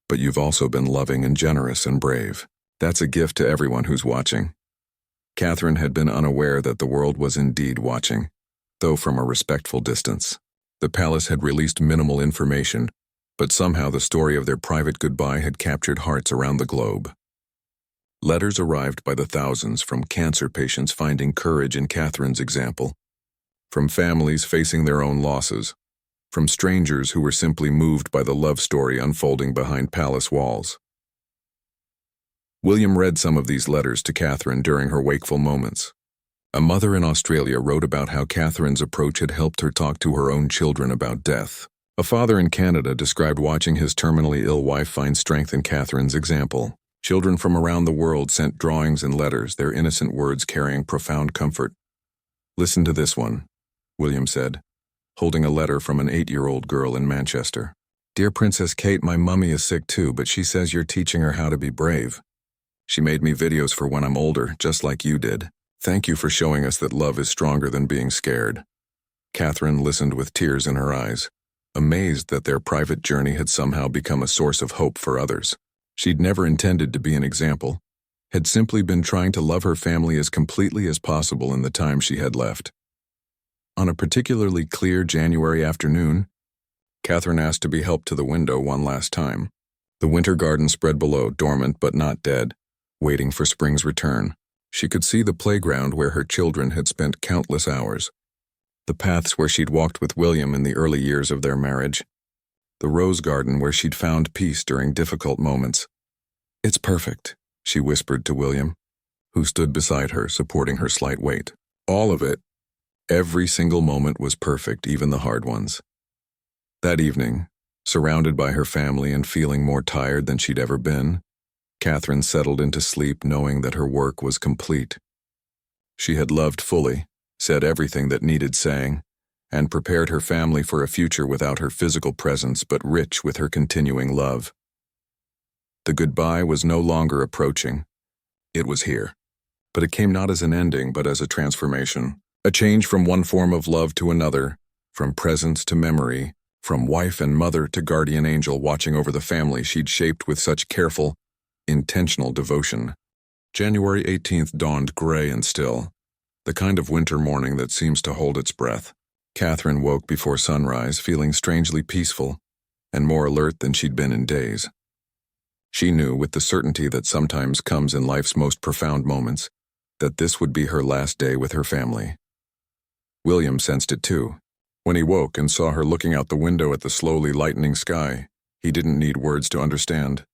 but you've also been loving and generous and brave. That's a gift to everyone who's watching." Catherine had been unaware that the world was indeed watching, though from a respectful distance. The palace had released minimal information, but somehow the story of their private goodbye had captured hearts around the globe. Letters arrived by the thousands from cancer patients finding courage in Catherine's example, from families facing their own losses, from strangers who were simply moved by the love story unfolding behind palace walls. William read some of these letters to Catherine during her wakeful moments. A mother in Australia wrote about how Catherine's approach had helped her talk to her own children about death. A father in Canada described watching his terminally ill wife find strength in Catherine's example. Children from around the world sent drawings and letters, their innocent words carrying profound comfort. "Listen to this one," William said, holding a letter from an 8-year-old girl in Manchester. "Dear Princess Kate, my mummy is sick too, but she says you're teaching her how to be brave. She made me videos for when I'm older, just like you did. Thank you for showing us that love is stronger than being scared." Catherine listened with tears in her eyes, amazed that their private journey had somehow become a source of hope for others. She'd never intended to be an example, had simply been trying to love her family as completely as possible in the time she had left. On a particularly clear January afternoon, Catherine asked to be helped to the window one last time. The winter garden spread below, dormant but not dead, waiting for spring's return. She could see the playground where her children had spent countless hours, the paths where she'd walked with William in the early years of their marriage, the rose garden where she'd found peace during difficult moments. "It's perfect," she whispered to William, who stood beside her, supporting her slight weight. All of it, every single moment was perfect, even the hard ones. That evening, surrounded by her family and feeling more tired than she'd ever been, Catherine settled into sleep knowing that her work was complete. She had loved fully, said everything that needed saying, and prepared her family for a future without her physical presence but rich with her continuing love. The goodbye was no longer approaching. It was here. But it came not as an ending but as a transformation, a change from one form of love to another, from presence to memory, from wife and mother to guardian angel watching over the family she'd shaped with such careful, intentional devotion. January 18th dawned gray and still, the kind of winter morning that seems to hold its breath. Catherine woke before sunrise, feeling strangely peaceful and more alert than she'd been in days. She knew, with the certainty that sometimes comes in life's most profound moments, that this would be her last day with her family. William sensed it too. When he woke and saw her looking out the window at the slowly lightening sky, he didn't need words to understand.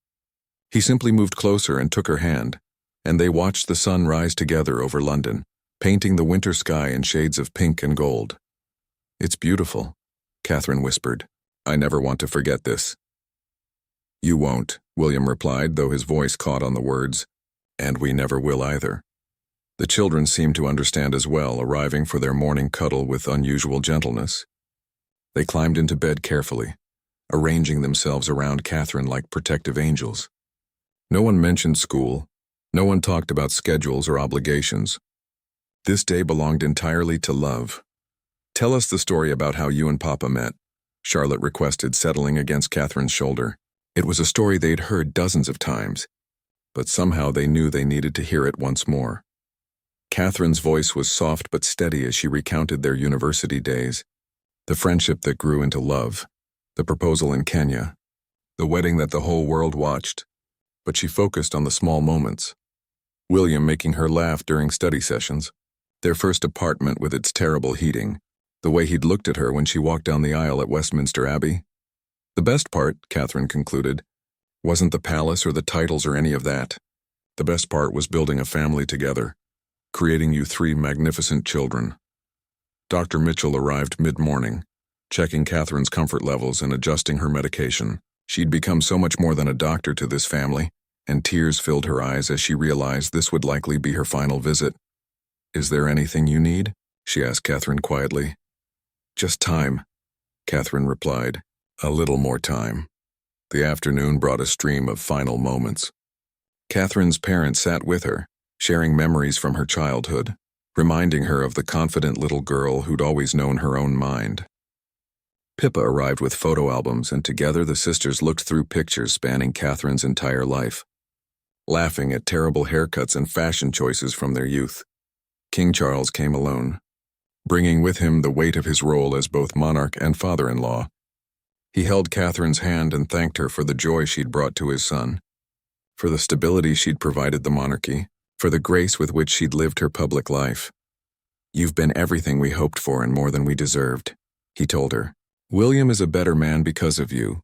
He simply moved closer and took her hand, and they watched the sun rise together over London, painting the winter sky in shades of pink and gold. "It's beautiful," Catherine whispered. "I never want to forget this." "You won't," William replied, though his voice caught on the words, "and we never will either." The children seemed to understand as well, arriving for their morning cuddle with unusual gentleness. They climbed into bed carefully, arranging themselves around Catherine like protective angels. No one mentioned school. No one talked about schedules or obligations. This day belonged entirely to love, Tell us the story about how you and Papa met, Charlotte requested, settling against Catherine's shoulder. It was a story they'd heard dozens of times, but somehow they knew they needed to hear it once more. Catherine's voice was soft but steady as she recounted their university days, the friendship that grew into love, the proposal in Kenya, the wedding that the whole world watched, but she focused on the small moments. William making her laugh during study sessions, their first apartment with its terrible heating, the way he'd looked at her when she walked down the aisle at Westminster Abbey. The best part, Catherine concluded, wasn't the palace or the titles or any of that. The best part was building a family together, creating you 3 magnificent children. Dr. Mitchell arrived mid-morning, checking Catherine's comfort levels and adjusting her medication. She'd become so much more than a doctor to this family, and tears filled her eyes as she realized this would likely be her final visit. "Is there anything you need?" she asked Catherine quietly. "Just time," Catherine replied. "A little more time." The afternoon brought a stream of final moments. Catherine's parents sat with her, sharing memories from her childhood, reminding her of the confident little girl who'd always known her own mind. Pippa arrived with photo albums, and together the sisters looked through pictures spanning Catherine's entire life, laughing at terrible haircuts and fashion choices from their youth. King Charles came alone, bringing with him the weight of his role as both monarch and father-in-law. He held Catherine's hand and thanked her for the joy she'd brought to his son, for the stability she'd provided the monarchy, for the grace with which she'd lived her public life. "You've been everything we hoped for and more than we deserved," he told her. "William is a better man because of you.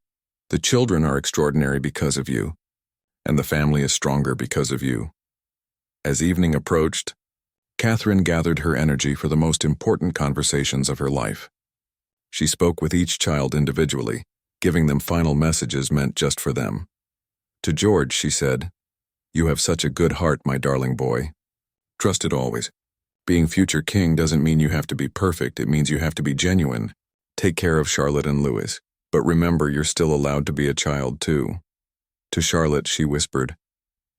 The children are extraordinary because of you, and the family is stronger because of you." As evening approached, Catherine gathered her energy for the most important conversations of her life. She spoke with each child individually, giving them final messages meant just for them. To George, she said, "You have such a good heart, my darling boy. Trust it always. Being future king doesn't mean you have to be perfect, it means you have to be genuine. Take care of Charlotte and Louis, but remember you're still allowed to be a child too." To Charlotte, she whispered,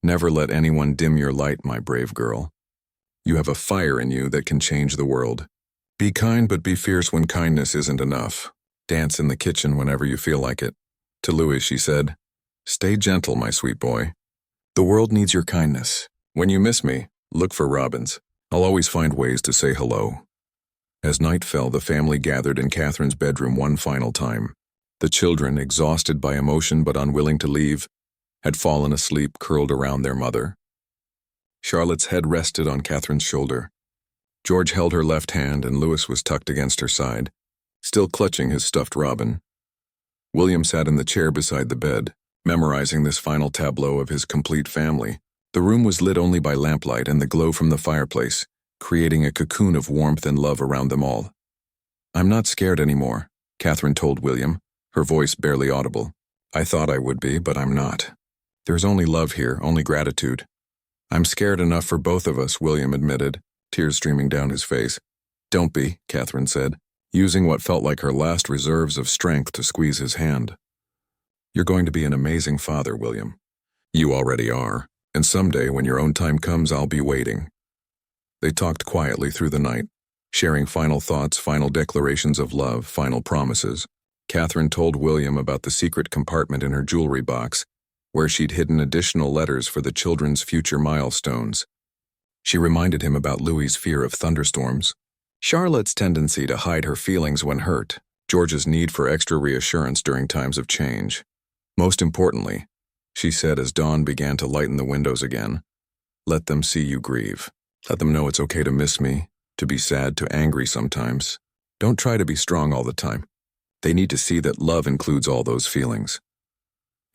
"Never let anyone dim your light, my brave girl. You have a fire in you that can change the world. Be kind, but be fierce when kindness isn't enough. Dance in the kitchen whenever you feel like it." To Louis, she said, "Stay gentle, my sweet boy. The world needs your kindness. When you miss me, look for robins. I'll always find ways to say hello." As night fell, the family gathered in Catherine's bedroom one final time. The children, exhausted by emotion but unwilling to leave, had fallen asleep curled around their mother. Charlotte's head rested on Catherine's shoulder. George held her left hand, and Louis was tucked against her side, still clutching his stuffed robin. William sat in the chair beside the bed, memorizing this final tableau of his complete family. The room was lit only by lamplight and the glow from the fireplace, creating a cocoon of warmth and love around them all. "I'm not scared anymore," Catherine told William, her voice barely audible. "I thought I would be, but I'm not. There's only love here, only gratitude." "I'm scared enough for both of us," William admitted, tears streaming down his face. "Don't be," Catherine said, using what felt like her last reserves of strength to squeeze his hand. "You're going to be an amazing father, William. You already are, and someday when your own time comes, I'll be waiting." They talked quietly through the night, sharing final thoughts, final declarations of love, final promises. Catherine told William about the secret compartment in her jewelry box, where she'd hidden additional letters for the children's future milestones. She reminded him about Louis's fear of thunderstorms, Charlotte's tendency to hide her feelings when hurt, George's need for extra reassurance during times of change. Most importantly, she said as dawn began to lighten the windows again, "Let them see you grieve. Let them know it's okay to miss me, to be sad, to angry sometimes. Don't try to be strong all the time. They need to see that love includes all those feelings."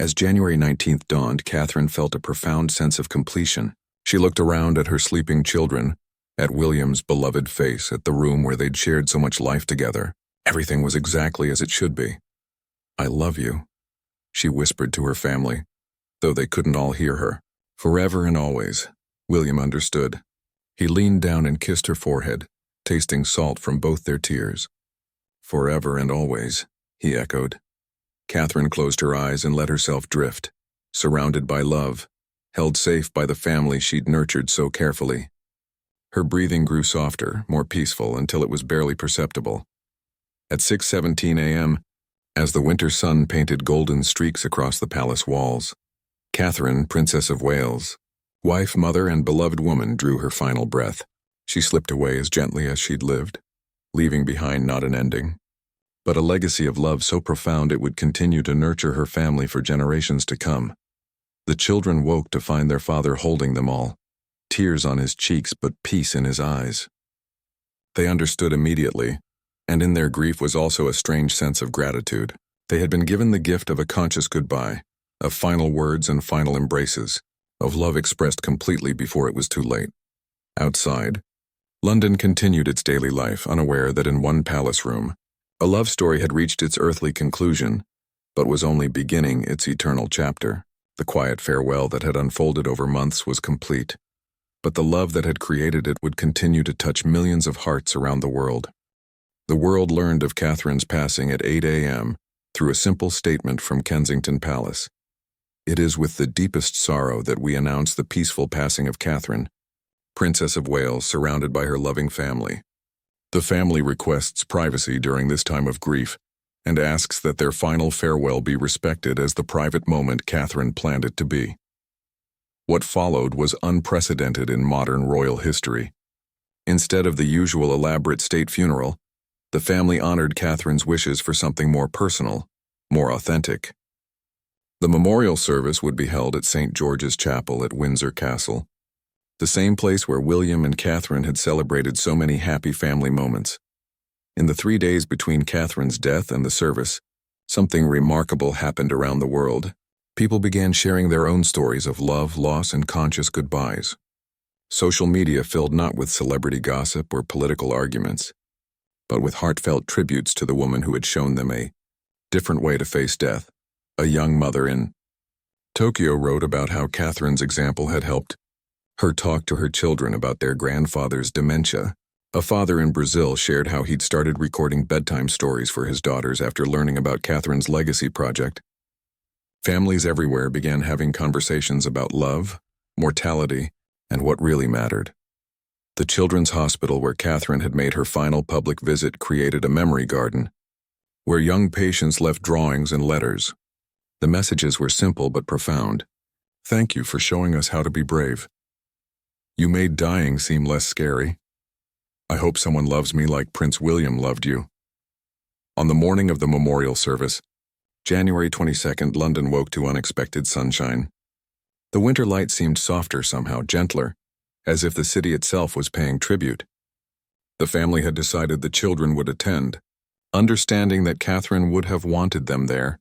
As January 19th dawned, Catherine felt a profound sense of completion. She looked around at her sleeping children, at William's beloved face, at the room where they'd shared so much life together. Everything was exactly as it should be. "I love you," she whispered to her family, though they couldn't all hear her. "Forever and always," William understood. He leaned down and kissed her forehead, tasting salt from both their tears. "Forever and always," he echoed. Catherine closed her eyes and let herself drift, surrounded by love, held safe by the family she'd nurtured so carefully. Her breathing grew softer, more peaceful, until it was barely perceptible. At 6:17 a.m., as the winter sun painted golden streaks across the palace walls, Catherine, Princess of Wales, wife, mother, and beloved woman, drew her final breath. She slipped away as gently as she'd lived, leaving behind not an ending, but a legacy of love so profound it would continue to nurture her family for generations to come. The children woke to find their father holding them all, tears on his cheeks but peace in his eyes. They understood immediately, and in their grief was also a strange sense of gratitude. They had been given the gift of a conscious goodbye, of final words and final embraces, of love expressed completely before it was too late. Outside, London continued its daily life, unaware that in one palace room, a love story had reached its earthly conclusion, but was only beginning its eternal chapter. The quiet farewell that had unfolded over months was complete, but the love that had created it would continue to touch millions of hearts around the world. The world learned of Catherine's passing at 8 a.m. through a simple statement from Kensington Palace. It is with the deepest sorrow that we announce the peaceful passing of Catherine, Princess of Wales, surrounded by her loving family. The family requests privacy during this time of grief and asks that their final farewell be respected as the private moment Catherine planned it to be. What followed was unprecedented in modern royal history. Instead of the usual elaborate state funeral, the family honored Catherine's wishes for something more personal, more authentic. The memorial service would be held at St. George's Chapel at Windsor Castle, the same place where William and Catherine had celebrated so many happy family moments. In the 3 days between Catherine's death and the service, something remarkable happened around the world. People began sharing their own stories of love, loss, and conscious goodbyes. Social media filled not with celebrity gossip or political arguments, but with heartfelt tributes to the woman who had shown them a different way to face death. A young mother in Tokyo wrote about how Catherine's example had helped her talk to her children about their grandfather's dementia. A father in Brazil shared how he'd started recording bedtime stories for his daughters after learning about Catherine's legacy project. Families everywhere began having conversations about love, mortality, and what really mattered. The children's hospital where Catherine had made her final public visit created a memory garden, where young patients left drawings and letters. The messages were simple but profound. Thank you for showing us how to be brave. You made dying seem less scary. I hope someone loves me like Prince William loved you. On the morning of the memorial service, January 22nd, London woke to unexpected sunshine. The winter light seemed softer somehow, gentler, as if the city itself was paying tribute. The family had decided the children would attend, understanding that Catherine would have wanted them there,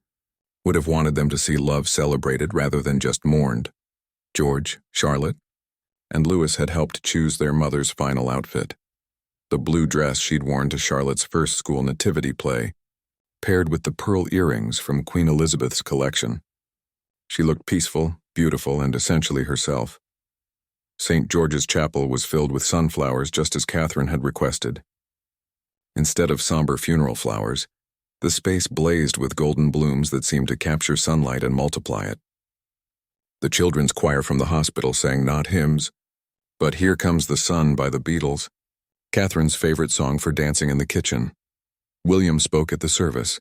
would have wanted them to see love celebrated rather than just mourned. George, Charlotte, and Louis had helped choose their mother's final outfit. The blue dress she'd worn to Charlotte's first school nativity play, paired with the pearl earrings from Queen Elizabeth's collection. She looked peaceful, beautiful, and essentially herself. St. George's Chapel was filled with sunflowers just as Catherine had requested. Instead of somber funeral flowers, the space blazed with golden blooms that seemed to capture sunlight and multiply it. The children's choir from the hospital sang not hymns, but Here Comes the Sun by the Beatles, Catherine's favorite song for dancing in the kitchen. William spoke at the service,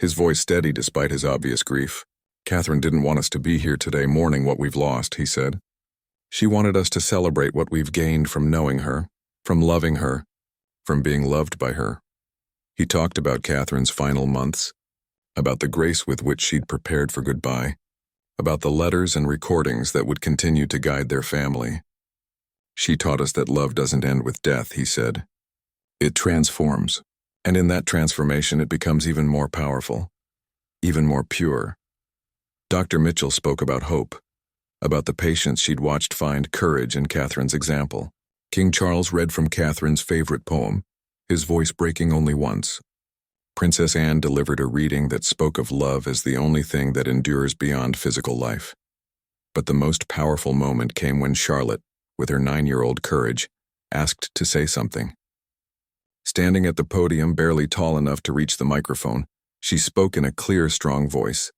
his voice steady despite his obvious grief. Catherine didn't want us to be here today mourning what we've lost, he said. She wanted us to celebrate what we've gained from knowing her, from loving her, from being loved by her. He talked about Catherine's final months, about the grace with which she'd prepared for goodbye, about the letters and recordings that would continue to guide their family. She taught us that love doesn't end with death, he said. It transforms, and in that transformation it becomes even more powerful, even more pure. Dr. Mitchell spoke about hope, about the patients she'd watched find courage in Catherine's example. King Charles read from Catherine's favorite poem, his voice breaking only once. Princess Anne delivered a reading that spoke of love as the only thing that endures beyond physical life. But the most powerful moment came when Charlotte, with her 9-year-old courage, asked to say something. Standing at the podium, barely tall enough to reach the microphone, she spoke in a clear, strong voice.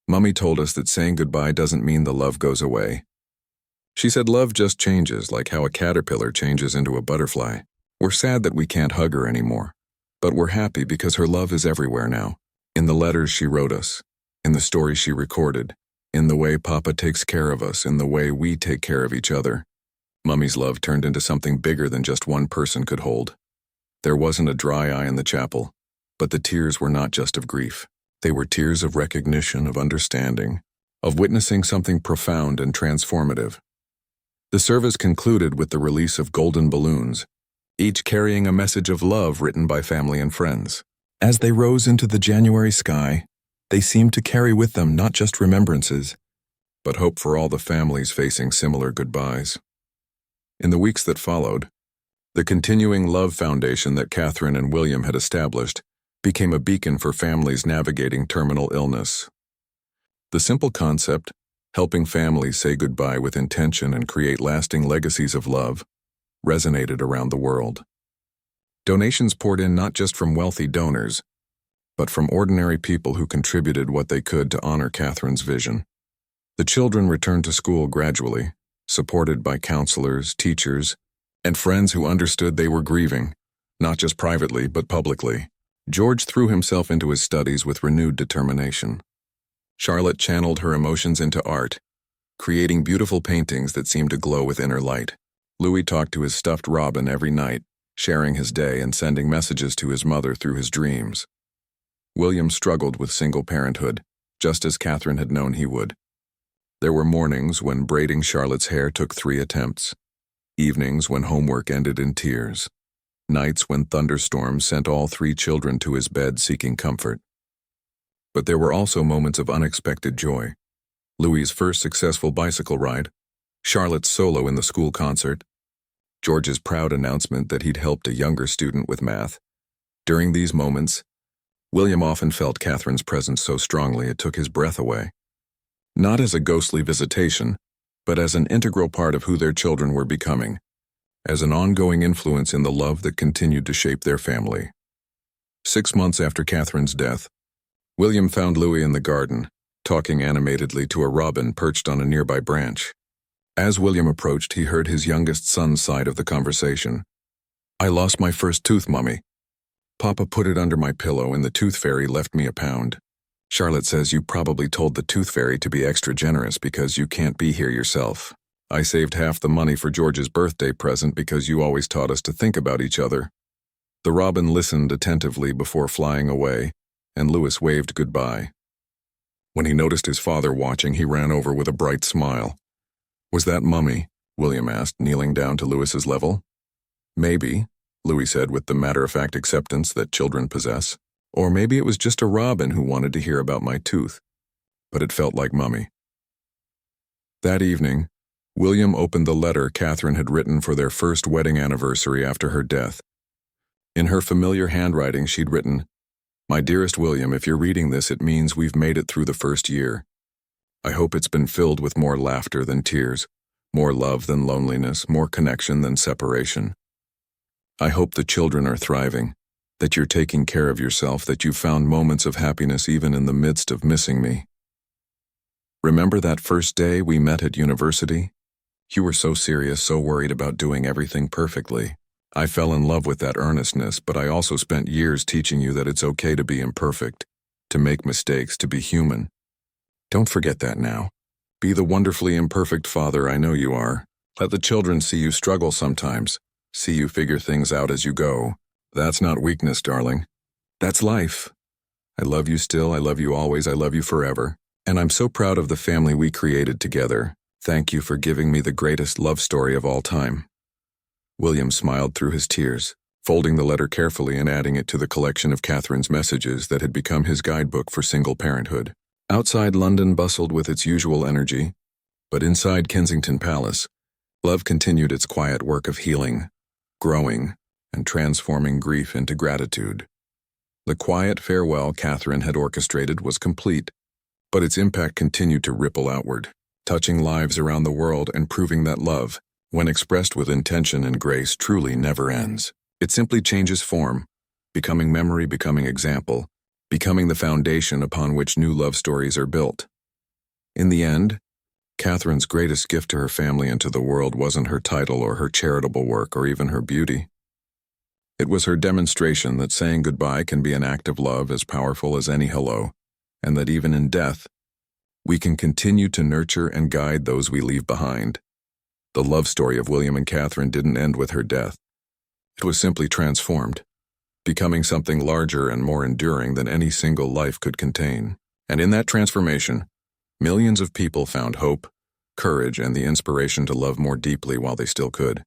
Mummy told us that saying goodbye doesn't mean the love goes away. She said love just changes, like how a caterpillar changes into a butterfly. We're sad that we can't hug her anymore, But we're happy because her love is everywhere now. In the letters she wrote us, in the stories she recorded, in the way Papa takes care of us, in the way we take care of each other. Mummy's love turned into something bigger than just one person could hold. There wasn't a dry eye in the chapel, but the tears were not just of grief. They were tears of recognition, of understanding, of witnessing something profound and transformative. The service concluded with the release of golden balloons, each carrying a message of love written by family and friends. As they rose into the January sky, they seemed to carry with them not just remembrances, but hope for all the families facing similar goodbyes. In the weeks that followed, the continuing love foundation that Catherine and William had established became a beacon for families navigating terminal illness. The simple concept, helping families say goodbye with intention and create lasting legacies of love, resonated around the world. Donations poured in not just from wealthy donors, but from ordinary people who contributed what they could to honor Catherine's vision. The children returned to school gradually, supported by counselors, teachers, and friends who understood they were grieving, not just privately but publicly. George threw himself into his studies with renewed determination. Charlotte channeled her emotions into art, creating beautiful paintings that seemed to glow with inner light. Louis talked to his stuffed robin every night, sharing his day and sending messages to his mother through his dreams. William struggled with single parenthood, just as Catherine had known he would. There were mornings when braiding Charlotte's hair took 3 attempts, evenings when homework ended in tears, nights when thunderstorms sent all 3 children to his bed seeking comfort. But there were also moments of unexpected joy. Louis's first successful bicycle ride, Charlotte's solo in the school concert, George's proud announcement that he'd helped a younger student with math. During these moments, William often felt Catherine's presence so strongly it took his breath away. Not as a ghostly visitation, but as an integral part of who their children were becoming, as an ongoing influence in the love that continued to shape their family. 6 months after Catherine's death, William found Louis in the garden, talking animatedly to a robin perched on a nearby branch. As William approached, he heard his youngest son's side of the conversation. "I lost my first tooth, Mummy. Papa put it under my pillow and the tooth fairy left me a pound. Charlotte says you probably told the tooth fairy to be extra generous because you can't be here yourself. I saved half the money for George's birthday present because you always taught us to think about each other." The robin listened attentively before flying away, and Louis waved goodbye. When he noticed his father watching, he ran over with a bright smile. "Was that Mummy?" William asked, kneeling down to Louis's level. "Maybe," Louis said with the matter-of-fact acceptance that children possess. "Or maybe it was just a robin who wanted to hear about my tooth. But it felt like Mummy." That evening, William opened the letter Catherine had written for their first wedding anniversary after her death. In her familiar handwriting, she'd written, "My dearest William, if you're reading this, it means we've made it through the first year. I hope it's been filled with more laughter than tears, more love than loneliness, more connection than separation. I hope the children are thriving, that you're taking care of yourself, that you've found moments of happiness even in the midst of missing me. Remember that first day we met at university? You were so serious, so worried about doing everything perfectly. I fell in love with that earnestness, but I also spent years teaching you that it's okay to be imperfect, to make mistakes, to be human. Don't forget that now. Be the wonderfully imperfect father I know you are. Let the children see you struggle sometimes, see you figure things out as you go. That's not weakness, darling. That's life. I love you still, I love you always, I love you forever. And I'm so proud of the family we created together. Thank you for giving me the greatest love story of all time." William smiled through his tears, folding the letter carefully and adding it to the collection of Catherine's messages that had become his guidebook for single parenthood. Outside London bustled with its usual energy, but inside Kensington Palace, love continued its quiet work of healing, growing, and transforming grief into gratitude. The quiet farewell Catherine had orchestrated was complete, but its impact continued to ripple outward, touching lives around the world and proving that love, when expressed with intention and grace, truly never ends. It simply changes form, becoming memory, becoming example, becoming the foundation upon which new love stories are built. In the end, Catherine's greatest gift to her family and to the world wasn't her title or her charitable work or even her beauty. It was her demonstration that saying goodbye can be an act of love as powerful as any hello, and that even in death, we can continue to nurture and guide those we leave behind. The love story of William and Catherine didn't end with her death. It was simply transformed, becoming something larger and more enduring than any single life could contain. And in that transformation, millions of people found hope, courage, and the inspiration to love more deeply while they still could.